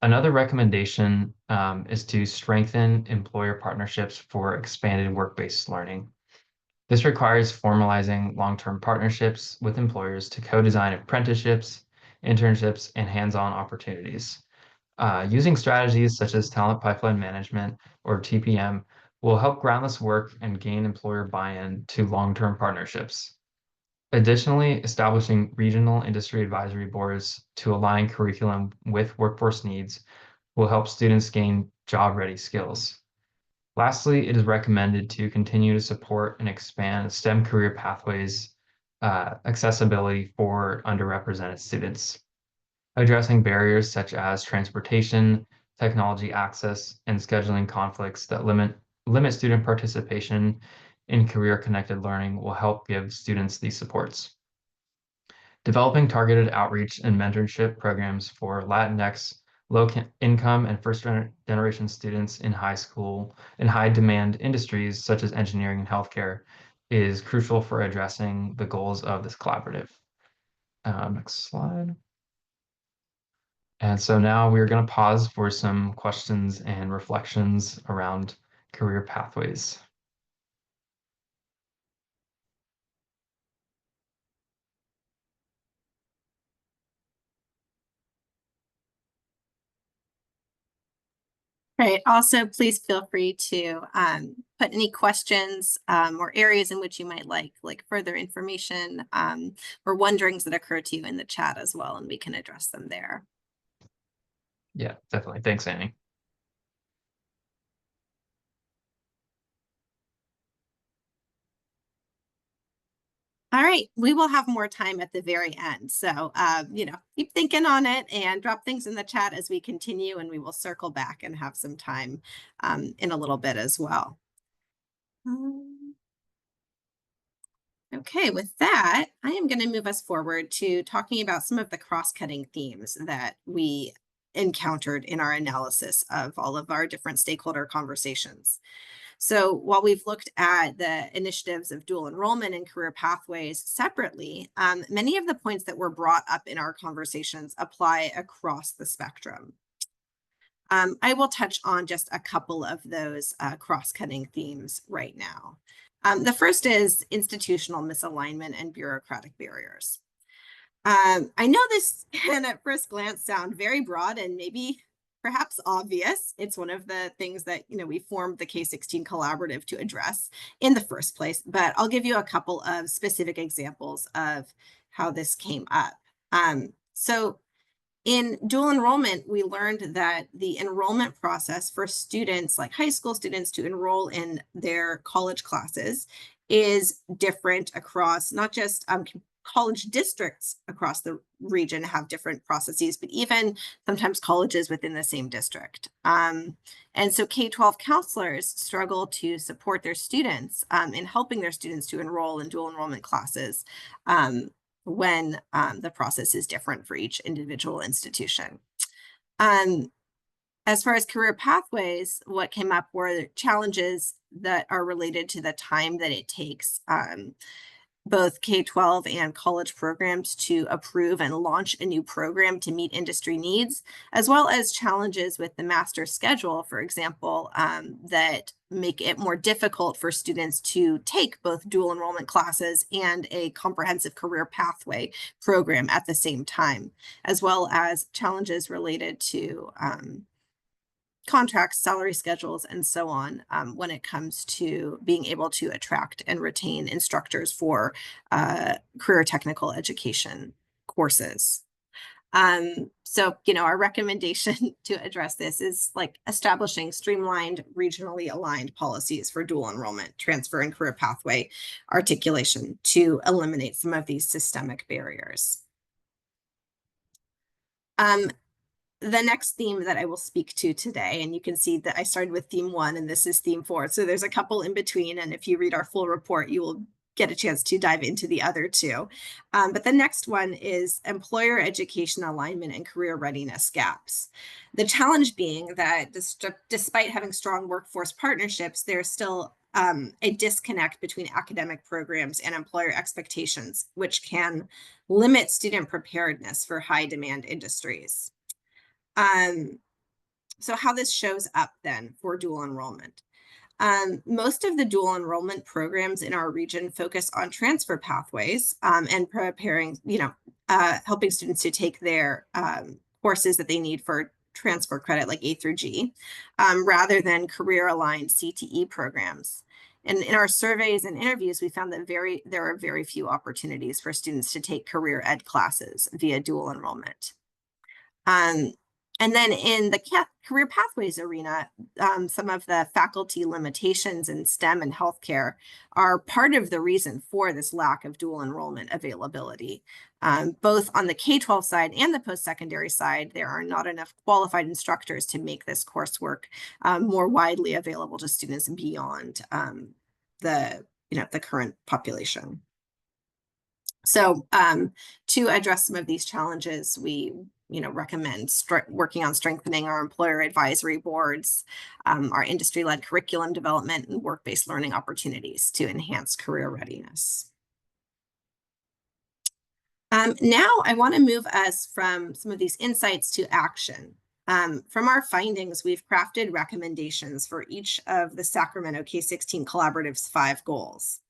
Another recommendation is to strengthen employer partnerships for expanded work-based learning. This requires formalizing long-term partnerships with employers to co-design apprenticeships, internships, and hands-on opportunities. Using strategies such as talent pipeline management or TPM will help ground this work and gain employer buy-in to long-term partnerships. Additionally, establishing regional industry advisory boards to align curriculum with workforce needs will help students gain job-ready skills. Lastly, it is recommended to continue to support and expand STEM career pathways accessibility for underrepresented students, addressing barriers such as transportation, technology access, and scheduling conflicts that limit student participation in career-connected learning will help give students these supports. Developing targeted outreach and mentorship programs for Latinx, low-income, and first-generation students in high-demand industries such as engineering and healthcare is crucial for addressing the goals of this collaborative. Next slide. And so now we're going to pause for some questions and reflections around career pathways. Right. Also, please feel free to put any questions or areas in which you might like further information or wonderings that occur to you in the chat as well, and we can address them there. Yeah, definitely. Thanks, Annie. All right, we will have more time at the very end. So, keep thinking on it and drop things in the chat as we continue, and we will circle back and have some time in a little bit as well. Okay, with that, I am going to move us forward to talking about some of the cross-cutting themes that we encountered in our analysis of all of our different stakeholder conversations. So while we've looked at the initiatives of dual enrollment and career pathways separately, many of the points that were brought up in our conversations apply across the spectrum. I will touch on just a couple of those cross-cutting themes right now. The first is institutional misalignment and bureaucratic barriers. I know this can at first glance sound very broad and maybe perhaps obvious. It's one of the things that we formed the K-16 Collaborative to address in the first place, but I'll give you a couple of specific examples of how this came up. So in dual enrollment, we learned that the enrollment process for students, like high school students, to enroll in their college classes is different across not just college districts across the region have different processes, but even sometimes colleges within the same district. And so K-12 counselors struggle to support their students in helping their students to enroll in dual enrollment classes when the process is different for each individual institution. As far as career pathways, what came up were challenges that are related to the time that it takes both K-12 and college programs to approve and launch a new program to meet industry needs, as well as challenges with the master schedule, for example, that make it more difficult for students to take both dual enrollment classes and a comprehensive career pathway program at the same time, as well as challenges related to contracts, salary schedules, and so on when it comes to being able to attract and retain instructors for career technical education courses. So, our recommendation to address this is like establishing streamlined, regionally aligned policies for dual enrollment, transfer, and career pathway articulation to eliminate some of these systemic barriers. The next theme that I will speak to today, and you can see that I started with theme 1 and this is theme 4. So there's a couple in between. And if you read our full report, you will get a chance to dive into the other two. But the next one is employer education alignment and career readiness gaps. The challenge being that despite having strong workforce partnerships, there's still a disconnect between academic programs and employer expectations, which can limit student preparedness for high demand industries. So how this shows up then for dual enrollment. Most of the dual enrollment programs in our region focus on transfer pathways and preparing, helping students to take their courses that they need for transfer credit like A through G, rather than career aligned CTE programs. And in our surveys and interviews, we found that there are very few opportunities for students to take career ed classes via dual enrollment. And then in the career pathways arena, some of the faculty limitations in STEM and healthcare are part of the reason for this lack of dual enrollment availability. Both on the K-12 side and the post-secondary side, there are not enough qualified instructors to make this coursework more widely available to students beyond the current population. So to address some of these challenges, we recommend working on strengthening our employer advisory boards, our industry-led curriculum development, and work-based learning opportunities to enhance career readiness. Now I want to move us from some of these insights to action. From our findings, we've crafted recommendations for each of the Sacramento K-16 Collaborative's 5 goals.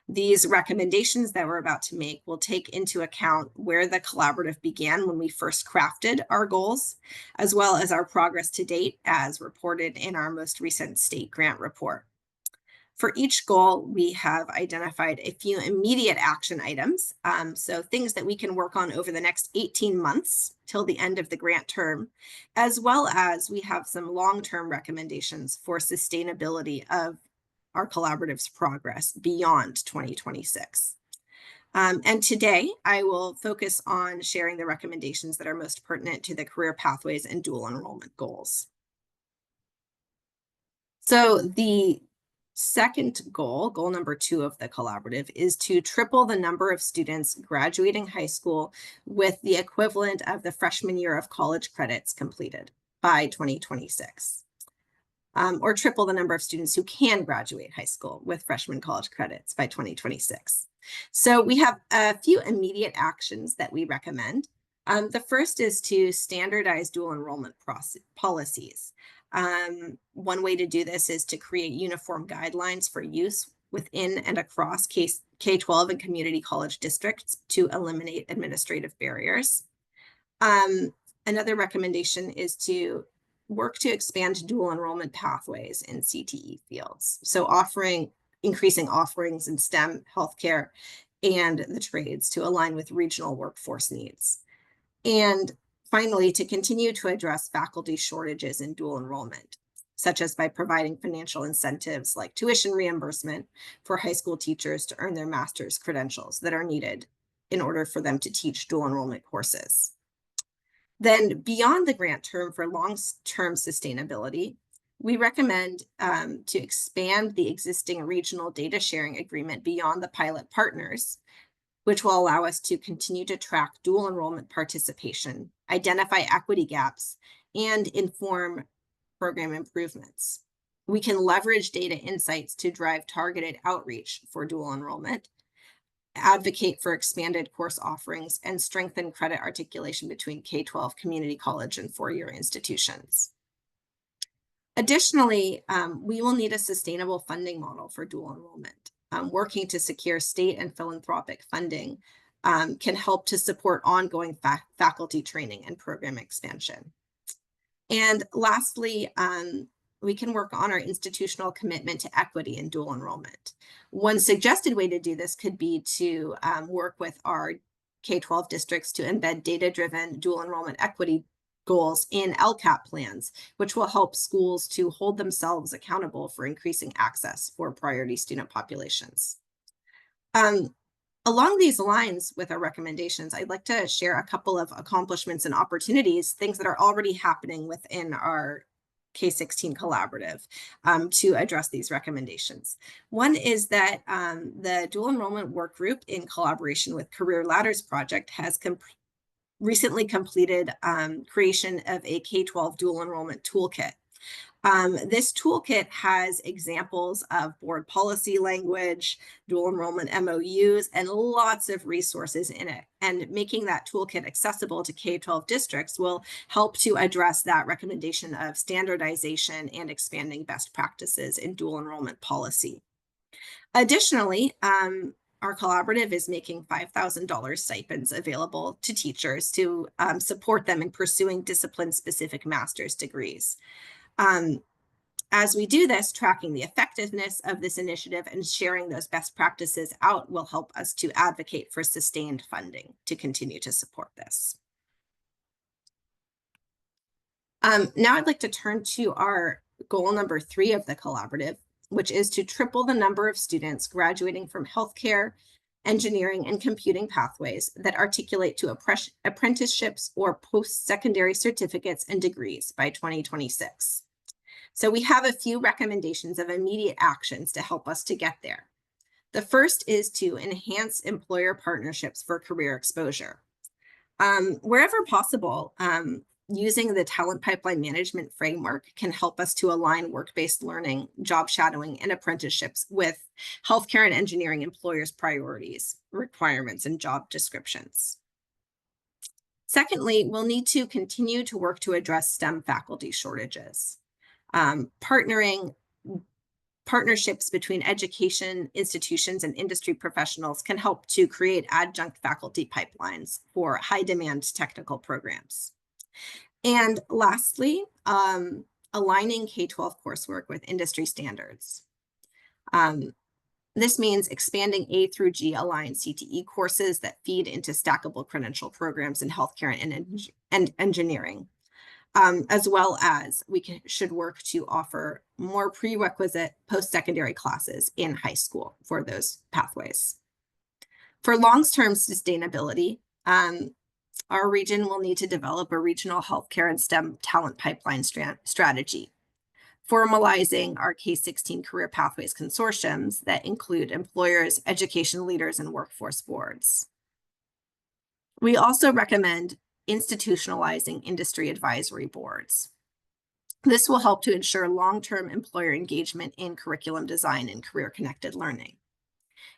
These recommendations that we're about to make will take into account where the collaborative began when we first crafted our goals, as well as our progress to date as reported in our most recent state grant report. For each goal, we have identified a few immediate action items, so things that we can work on over the next 18 months till the end of the grant term, as well as we have some long-term recommendations for sustainability of our collaborative's progress beyond 2026. And today, I will focus on sharing the recommendations that are most pertinent to the career pathways and dual enrollment goals. So the second goal number 2 of the collaborative, is to triple the number of students graduating high school with the equivalent of the freshman year of college credits completed by 2026. Or triple the number of students who can graduate high school with freshman college credits by 2026. So we have a few immediate actions that we recommend. The first is to standardize dual enrollment policies. One way to do this is to create uniform guidelines for use within and across K-12 and community college districts to eliminate administrative barriers. Another recommendation is to work to expand dual enrollment pathways in CTE fields. So increasing offerings in STEM, healthcare, and the trades to align with regional workforce needs. And finally, to continue to address faculty shortages in dual enrollment, such as by providing financial incentives like tuition reimbursement for high school teachers to earn their master's credentials that are needed in order for them to teach dual enrollment courses. Then beyond the grant term for long-term sustainability, we recommend to expand the existing regional data sharing agreement beyond the pilot partners which will allow us to continue to track dual enrollment participation, identify equity gaps, and inform program improvements. We can leverage data insights to drive targeted outreach for dual enrollment, advocate for expanded course offerings, and strengthen credit articulation between K-12 community college and four-year institutions. Additionally, we will need a sustainable funding model for dual enrollment. Working to secure state and philanthropic funding can help to support ongoing faculty training and program expansion. And lastly, we can work on our institutional commitment to equity in dual enrollment. One suggested way to do this could be to work with our K-12 districts to embed data-driven dual enrollment equity goals in LCAP plans, which will help schools to hold themselves accountable for increasing access for priority student populations. Along these lines with our recommendations, I'd like to share a couple of accomplishments and opportunities, things that are already happening within our K-16 Collaborative to address these recommendations. One is that the dual enrollment work group, in collaboration with Career Ladders Project, has recently completed creation of a K-12 dual enrollment toolkit. This toolkit has examples of board policy language, dual enrollment MOUs, and lots of resources in it. And making that toolkit accessible to K-12 districts will help to address that recommendation of standardization and expanding best practices in dual enrollment policy. Additionally, our collaborative is making $5,000 stipends available to teachers to support them in pursuing discipline-specific master's degrees. As we do this, tracking the effectiveness of this initiative and sharing those best practices out will help us to advocate for sustained funding to continue to support this. Now I'd like to turn to our goal number 3 of the collaborative, which is to triple the number of students graduating from healthcare, engineering, and computing pathways that articulate to apprenticeships or post-secondary certificates and degrees by 2026. So we have a few recommendations of immediate actions to help us to get there. The first is to enhance employer partnerships for career exposure. Wherever possible, using the talent pipeline management framework can help us to align work-based learning, job shadowing, and apprenticeships with healthcare and engineering employers' priorities, requirements, and job descriptions. Secondly, we'll need to continue to work to address STEM faculty shortages. Partnerships between education institutions and industry professionals can help to create adjunct faculty pipelines for high-demand technical programs. And lastly, aligning K-12 coursework with industry standards. This means expanding A through G aligned CTE courses that feed into stackable credential programs in healthcare and engineering. As well as we should work to offer more prerequisite post-secondary classes in high school for those pathways. For long-term sustainability, our region will need to develop a regional healthcare and STEM talent pipeline strategy, formalizing our K-16 career pathways consortiums that include employers, education leaders, and workforce boards. We also recommend institutionalizing industry advisory boards. This will help to ensure long-term employer engagement in curriculum design and career-connected learning.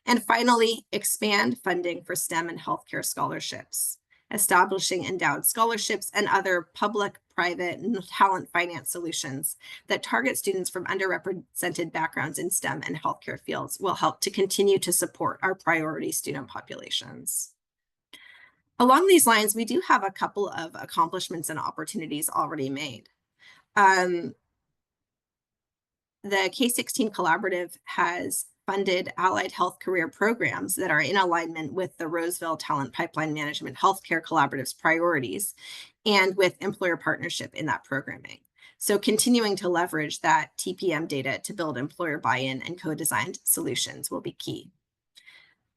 And finally, expand funding for STEM and healthcare scholarships, establishing endowed scholarships and other public, private, and talent finance solutions that target students from underrepresented backgrounds in STEM and healthcare fields will help to continue to support our priority student populations. Along these lines, we do have a couple of accomplishments and opportunities already made. The K-16 Collaborative has funded allied health career programs that are in alignment with the Roseville Talent Pipeline Management Healthcare Collaborative's priorities and with employer partnership in that programming. So continuing to leverage that TPM data to build employer buy-in and co-designed solutions will be key.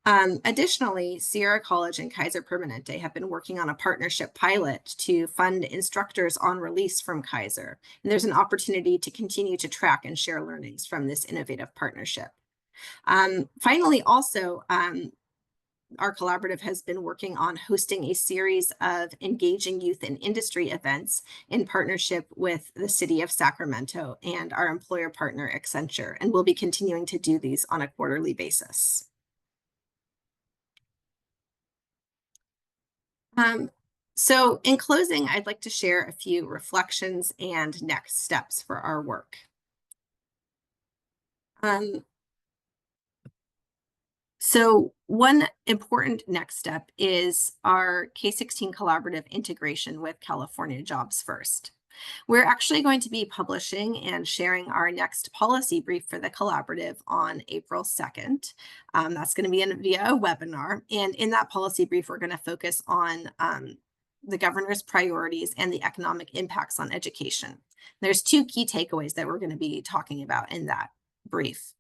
Additionally, Sierra College and Kaiser Permanente have been working on a partnership pilot to fund instructors on release from Kaiser. And there's an opportunity to continue to track and share learnings from this innovative partnership. Finally, also, our collaborative has been working on hosting a series of engaging youth in industry events in partnership with the city of Sacramento and our employer partner, Accenture, and we'll be continuing to do these on a quarterly basis. So in closing, I'd like to share a few reflections and next steps for our work. So one important next step is our K-16 Collaborative integration with California Jobs First. We're actually going to be publishing and sharing our next policy brief for the collaborative on April 2nd. That's going to be via a webinar. And in that policy brief, we're going to focus on the governor's priorities and the economic impacts on education. There's two key takeaways that we're going to be talking about in that brief.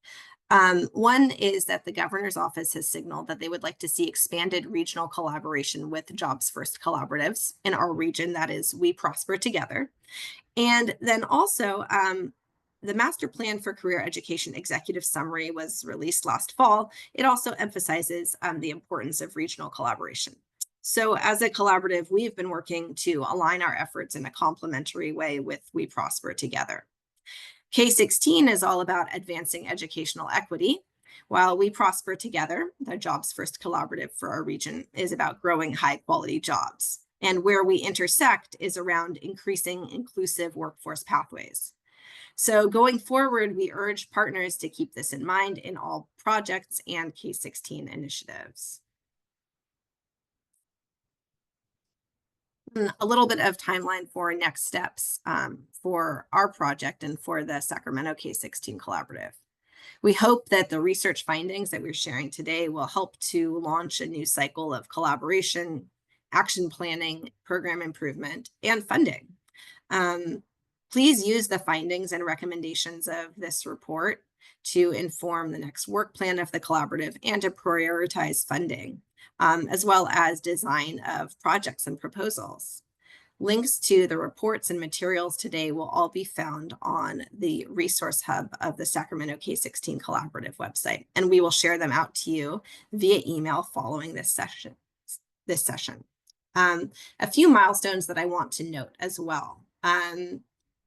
One is that the governor's office has signaled that they would like to see expanded regional collaboration with Jobs First collaboratives in our region, that is, We Prosper Together. And then also, the Master Plan for Career Education Executive Summary was released last fall. It also emphasizes the importance of regional collaboration. So as a collaborative, we've been working to align our efforts in a complementary way with We Prosper Together. K-16 is all about advancing educational equity, while We Prosper Together, the Jobs First collaborative for our region, is about growing high quality jobs. And where we intersect is around increasing inclusive workforce pathways. So going forward, we urge partners to keep this in mind in all projects and K-16 initiatives. A little bit of timeline for next steps for our project and for the Sacramento K-16 Collaborative. We hope that the research findings that we're sharing today will help to launch a new cycle of collaboration, action planning, program improvement, and funding. Please use the findings and recommendations of this report to inform the next work plan of the collaborative and to prioritize funding, as well as design of projects and proposals. Links to the reports and materials today will all be found on the resource hub of the Sacramento K-16 Collaborative website, and we will share them out to you via email following this session. A few milestones that I want to note as well.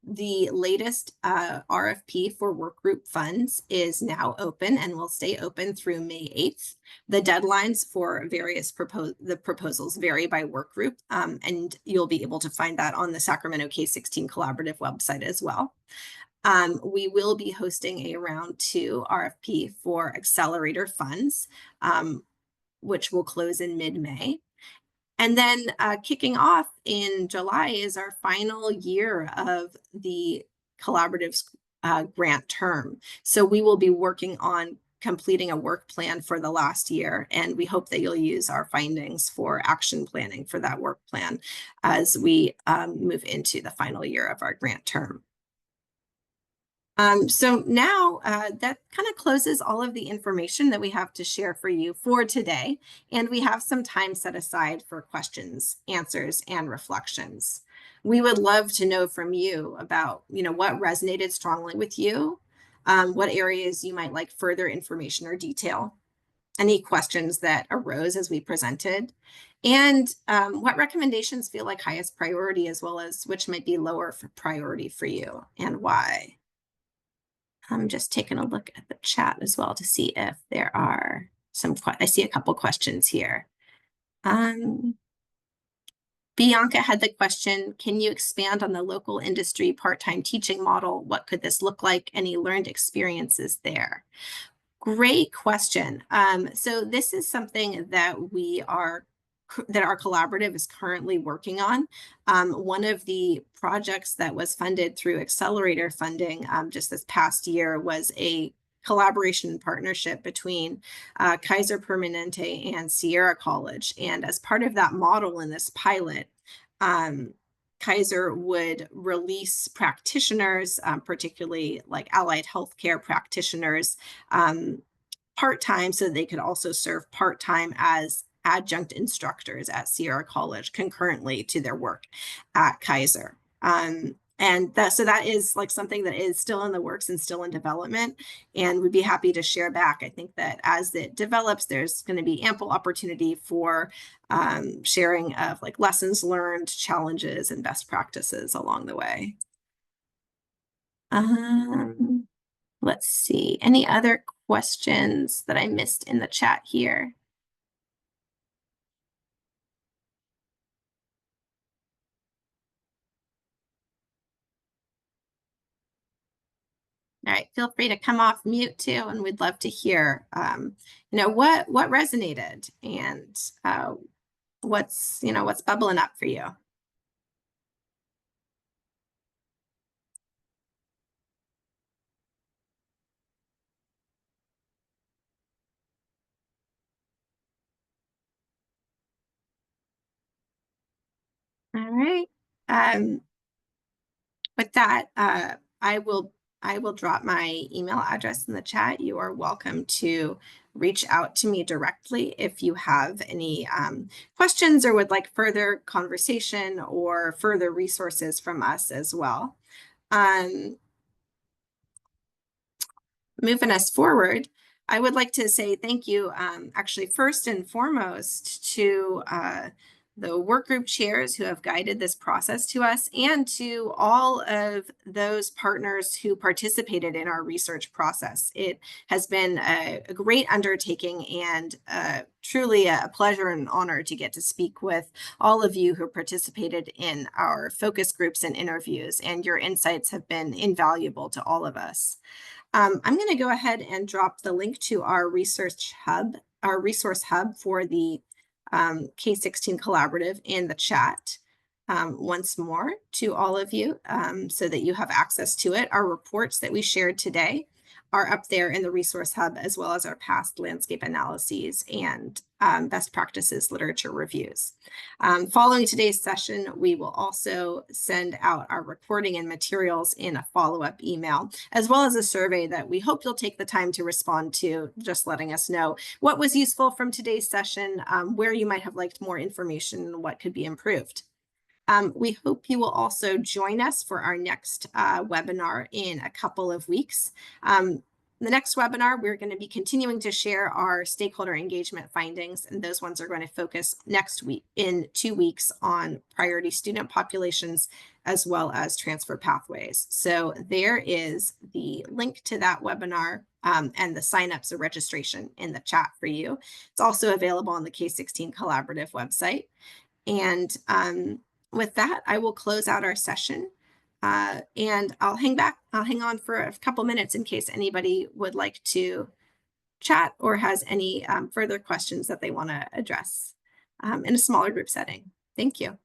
The latest RFP for workgroup funds is now open and will stay open through May 8th. The deadlines for various proposals vary by workgroup, and you'll be able to find that on the Sacramento K-16 Collaborative website as well. We will be hosting a round 2 RFP for accelerator funds, which will close in mid-May. And then kicking off in July is our final year of the collaborative's grant term. So we will be working on completing a work plan for the last year, and we hope that you'll use our findings for action planning for that work plan as we move into the final year of our grant term. So now that kind of closes all of the information that we have to share for you for today. And we have some time set aside for questions, answers, and reflections. We would love to know from you about, what resonated strongly with you, what areas you might like further information or detail, any questions that arose as we presented, and what recommendations feel like highest priority, as well as which might be lower priority for you and why. I'm just taking a look at the chat as well to see if there are I see a couple questions here. Bianca had the question, can you expand on the local industry part-time teaching model? What could this look like? Any learned experiences there? Great question. So this is something that our collaborative is currently working on. One of the projects that was funded through accelerator funding just this past year was a collaboration and partnership between Kaiser Permanente and Sierra College. And as part of that model in this pilot, Kaiser would release practitioners, particularly like allied healthcare practitioners, part-time, so they could also serve part-time as adjunct instructors at Sierra College concurrently to their work at Kaiser. so that is like something that is still in the works and still in development, and we'd be happy to share back. I think that as it develops, there's going to be ample opportunity for sharing of like lessons learned, challenges, and best practices along the way. Let's see, any other questions that I missed in the chat here? All right, feel free to come off mute too, and we'd love to hear, what resonated and what's bubbling up for you. All right. With that, I will drop my email address in the chat. You are welcome to reach out to me directly if you have any questions or would like further conversation or further resources from us as well. Moving us forward, I would like to say thank you, actually, first and foremost, to the work group chairs who have guided this process to us, and to all of those partners who participated in our research process. It has been a great undertaking, and truly a pleasure and honor to get to speak with all of you who participated in our focus groups and interviews, and your insights have been invaluable to all of us. I'm going to go ahead and drop the link to our resource hub for the K-16 Collaborative in the chat once more to all of you, so that you have access to it. Our reports that we shared today are up there in the resource hub, as well as our past landscape analyses and best practices literature reviews. Following today's session, we will also send out our recording and materials in a follow-up email, as well as a survey that we hope you'll take the time to respond to, just letting us know what was useful from today's session, where you might have liked more information, and what could be improved. We hope you will also join us for our next webinar in a couple of weeks. The next webinar, we're going to be continuing to share our stakeholder engagement findings, and those ones are going to focus next week, in 2 weeks, on priority student populations as well as transfer pathways. So there is the link to that webinar and the signups or registration in the chat for you. It's also available on the K-16 Collaborative website. And with that, I will close out our session. And I'll hang on for a couple minutes in case anybody would like to chat or has any further questions that they want to address in a smaller group setting. Thank you.